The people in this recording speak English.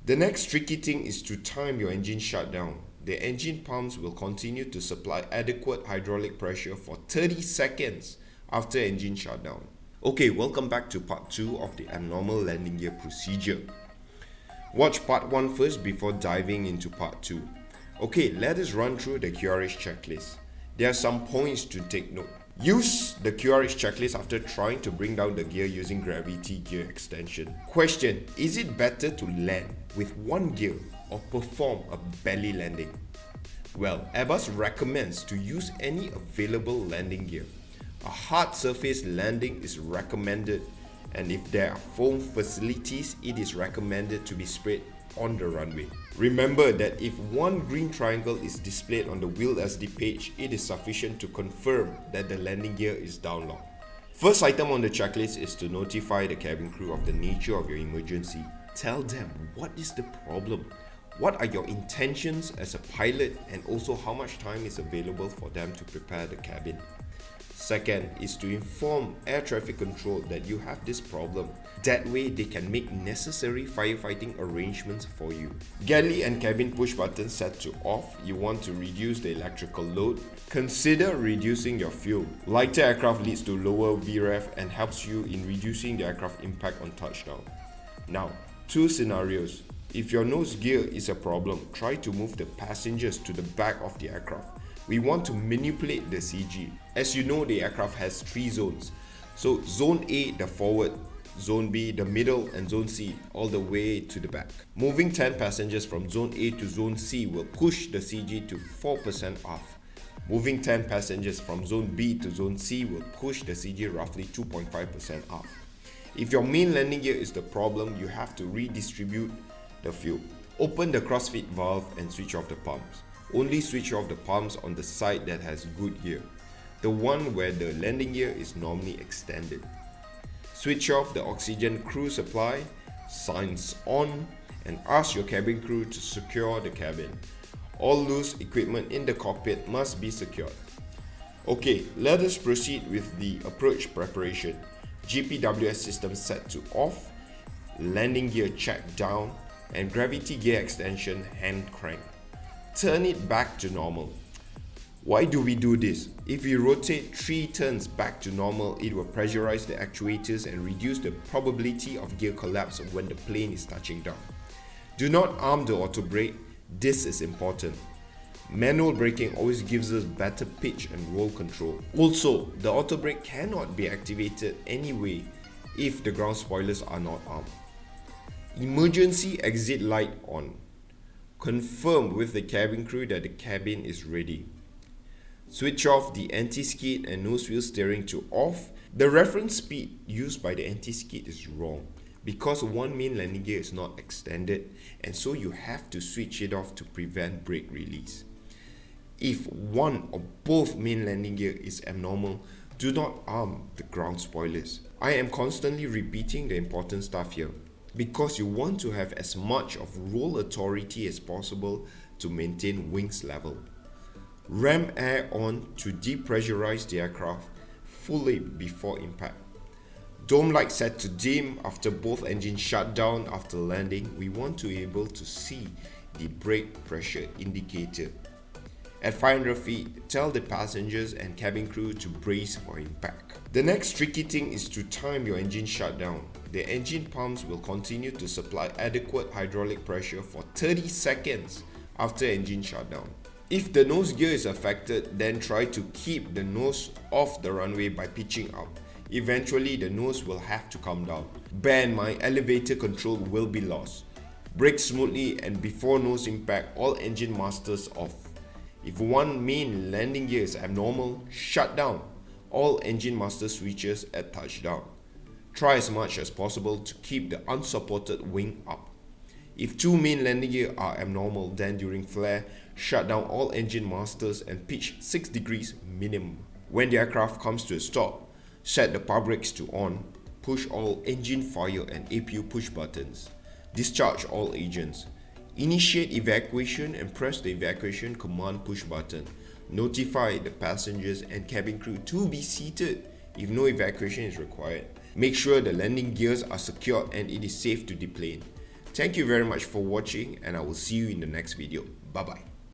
The next tricky thing is to time your engine shutdown. The engine pumps will continue to supply adequate hydraulic pressure for 30 seconds after engine shutdown. Okay, welcome back to part 2 of the abnormal landing gear procedure. Watch part 1 first before diving into part 2. Okay, let us run through the QRH checklist. There are some points to take note. Use the QRH checklist after trying to bring down the gear using gravity gear extension. Question: is it better to land with one gear or perform a belly landing? Well, Airbus recommends to use any available landing gear. A hard surface landing is recommended, and if there are foam facilities, it is recommended to be sprayed on the runway. Remember that if one green triangle is displayed on the wheel SD page, it is sufficient to confirm that the landing gear is downlocked. First item on the checklist is to notify the cabin crew of the nature of your emergency. Tell them what is the problem, what are your intentions as a pilot, and also how much time is available for them to prepare the cabin. Second is to inform air traffic control that you have this problem. That way they can make necessary firefighting arrangements for you. Galley and cabin push buttons set to off. You want to reduce the electrical load. Consider reducing your fuel. Lighter aircraft leads to lower VREF and helps you in reducing the aircraft impact on touchdown. Now, two scenarios. If your nose gear is a problem, try to move the passengers to the back of the aircraft. We want to manipulate the CG. As you know, the aircraft has 3 zones. So zone A, the forward, zone B, the middle, and zone C, all the way to the back. Moving 10 passengers from zone A to zone C will push the CG to 4% off. Moving 10 passengers from zone B to zone C will push the CG roughly 2.5% off. If your main landing gear is the problem, you have to redistribute the fuel. Open the crossfeed valve and switch off the pumps. Only switch off the pumps on the side that has good gear, the one where the landing gear is normally extended. Switch off the oxygen crew supply, signs on, and ask your cabin crew to secure the cabin. All loose equipment in the cockpit must be secured. Okay, let us proceed with the approach preparation. GPWS system set to off, landing gear check down, and gravity gear extension hand crank. Turn it back to normal. Why do we do this? If we rotate 3 turns back to normal, it will pressurize the actuators and reduce the probability of gear collapse when the plane is touching down. Do not arm the auto brake. This is important. Manual braking always gives us better pitch and roll control. Also, the auto brake cannot be activated anyway if the ground spoilers are not armed. Emergency exit light on. Confirm with the cabin crew that the cabin is ready. Switch off the anti-skid and nose wheel steering to off. The reference speed used by the anti-skid is wrong because one main landing gear is not extended, and so you have to switch it off to prevent brake release. If one or both main landing gear is abnormal, do not arm the ground spoilers. I am constantly repeating the important stuff here, because you want to have as much of roll authority as possible to maintain wings level. Ram air on to depressurize the aircraft fully before impact. Dome light set to dim after both engines shut down after landing. We want to be able to see the brake pressure indicator. At 500 feet, tell the passengers and cabin crew to brace for impact. The next tricky thing is to time your engine shutdown. The engine pumps will continue to supply adequate hydraulic pressure for 30 seconds after engine shutdown. If the nose gear is affected, then try to keep the nose off the runway by pitching up. Eventually, the nose will have to come down. Bear in mind, elevator control will be lost. Brake smoothly and before nose impact, all engine masters off. If one main landing gear is abnormal, shut down all engine master switches at touchdown. Try as much as possible to keep the unsupported wing up. If 2 main landing gear are abnormal, then during flare, shut down all engine masters and pitch 6 degrees minimum. When the aircraft comes to a stop, set the power brakes to on, push all engine fire and APU push buttons, discharge all agents, initiate evacuation and press the evacuation command push button. Notify the passengers and cabin crew to be seated if no evacuation is required. Make sure the landing gears are secured and it is safe to deplane. Thank you very much for watching, and I will see you in the next video. Bye bye.